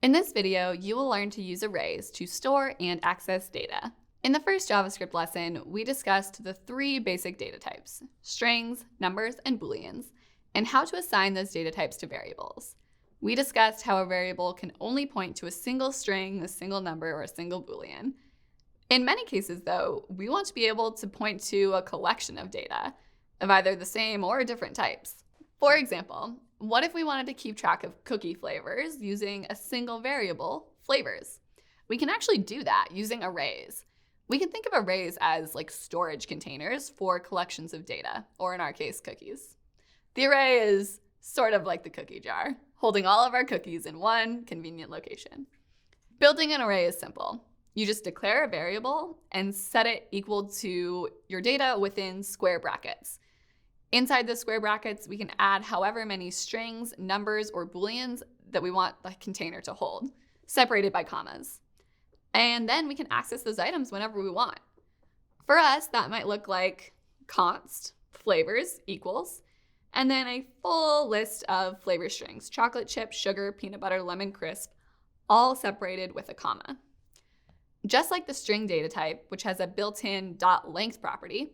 In this video, you will learn to use arrays to store and access data. In the first JavaScript lesson, we discussed the three basic data types: strings, numbers, and booleans, and how to assign those data types to variables. We discussed how a variable can only point to a single string, a single number, or a single boolean. In many cases, though, we want to be able to point to a collection of data of either the same or different types. For example, what if we wanted to keep track of cookie flavors using a single variable, flavors? We can actually do that using arrays. We can think of arrays as like storage containers for collections of data, or in our case, cookies. The array is sort of like the cookie jar, holding all of our cookies in one convenient location. Building an array is simple. You just declare a variable and set it equal to your data within square brackets. Inside the square brackets, we can add however many strings, numbers, or booleans that we want the container to hold, separated by commas. And then we can access those items whenever we want. For us, that might look like const flavors equals, and then a full list of flavor strings: chocolate chip, sugar, peanut butter, lemon crisp, all separated with a comma. Just like the string data type, which has a built-in .length property,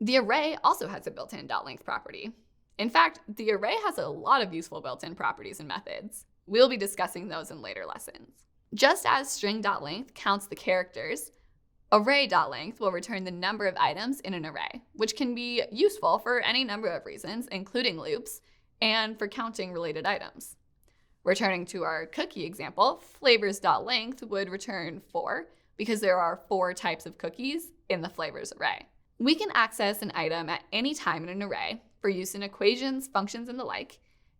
the array also has a built-in .length property. In fact, the array has a lot of useful built-in properties and methods. We'll be discussing those in later lessons. Just as string.length counts the characters, array.length will return the number of items in an array, which can be useful for any number of reasons, including loops, and for counting related items. Returning to our cookie example, flavors.length would return 4 because there are 4 types of cookies in the flavors array. We can access an item at any time in an array for use in equations, functions, and the like,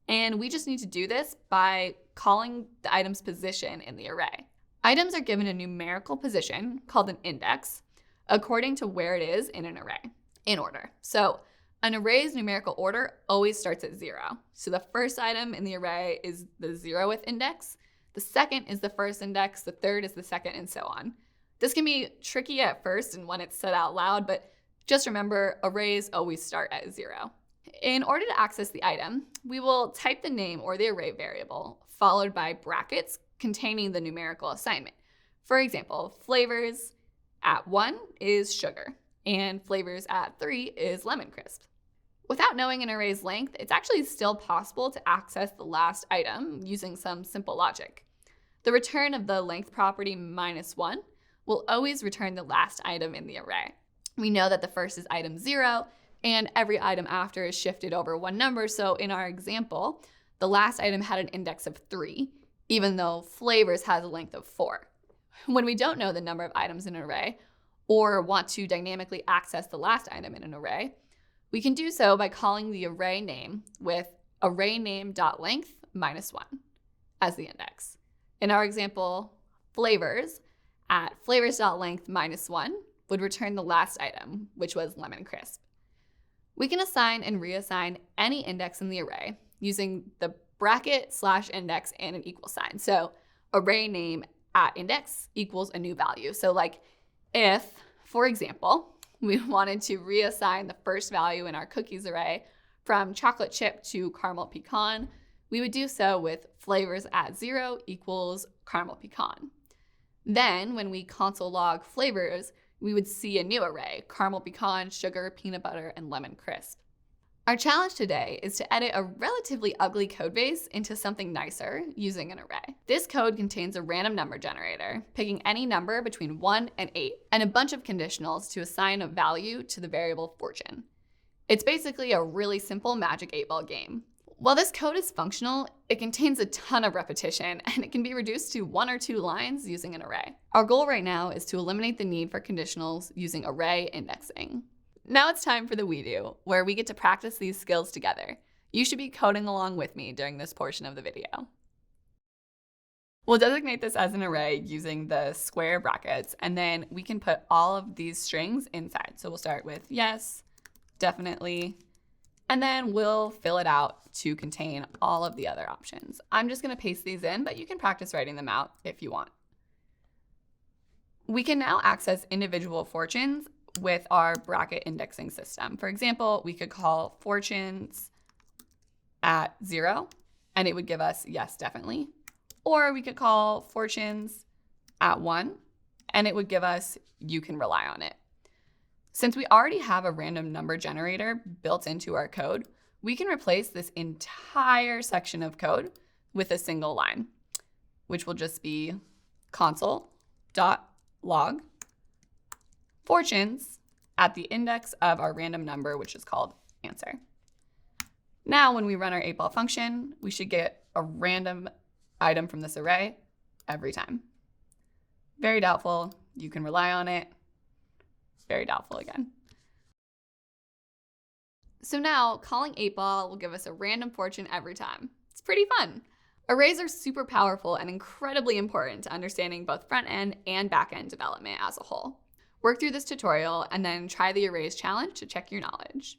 and we just need to do this by calling the item's position in the array. Items are given a numerical position called an index according to where it is in an array, in order. So an array's numerical order always starts at 0. So the first item in the array is the 0th index, the second is the first index, the third is the second, and so on. This can be tricky at first and when it's said out loud, but just remember, arrays always start at 0. In order to access the item, we will type the name or the array variable, followed by brackets containing the numerical assignment. For example, flavors at 1 is sugar, and flavors at 3 is lemon crisp. Without knowing an array's length, it's actually still possible to access the last item using some simple logic. The return of the length property -1 will always return the last item in the array. We know that the first is item 0, and every item after is shifted over one number, so in our example, the last item had an index of 3, even though flavors has a length of 4. When we don't know the number of items in an array, or want to dynamically access the last item in an array, we can do so by calling the array name with arrayname.length -1 as the index. In our example, flavors at flavors.length -1 would return the last item, which was lemon crisp. We can assign and reassign any index in the array using the bracket /index and an equal sign. So array name at index equals a new value. So like if, for example, we wanted to reassign the first value in our cookies array from chocolate chip to caramel pecan, we would do so with flavors at 0 equals caramel pecan. Then when we console log flavors, we would see a new array: caramel pecan, sugar, peanut butter, and lemon crisp. Our challenge today is to edit a relatively ugly code base into something nicer using an array. This code contains a random number generator, picking any number between 1 and 8, and a bunch of conditionals to assign a value to the variable fortune. It's basically a really simple Magic 8-ball game. While this code is functional, it contains a ton of repetition, and it can be reduced to 1 or 2 lines using an array. Our goal right now is to eliminate the need for conditionals using array indexing. Now it's time for the We Do, where we get to practice these skills together. You should be coding along with me during this portion of the video. We'll designate this as an array using the square brackets, and then we can put all of these strings inside. So we'll start with yes, definitely, and then we'll fill it out to contain all of the other options. I'm just going to paste these in, but you can practice writing them out if you want. We can now access individual fortunes with our bracket indexing system. For example, we could call fortunes at 0, and it would give us yes, definitely. Or we could call fortunes at 1, and it would give us you can rely on it. Since we already have a random number generator built into our code, we can replace this entire section of code with a single line, which will just be console.log fortunes at the index of our random number, which is called answer. Now, when we run our 8-ball function, we should get a random item from this array every time. Very doubtful. You can rely on it. Very doubtful again. So now, calling 8-ball will give us a random fortune every time. It's pretty fun. Arrays are super powerful and incredibly important to understanding both front-end and back-end development as a whole. Work through this tutorial and then try the arrays challenge to check your knowledge.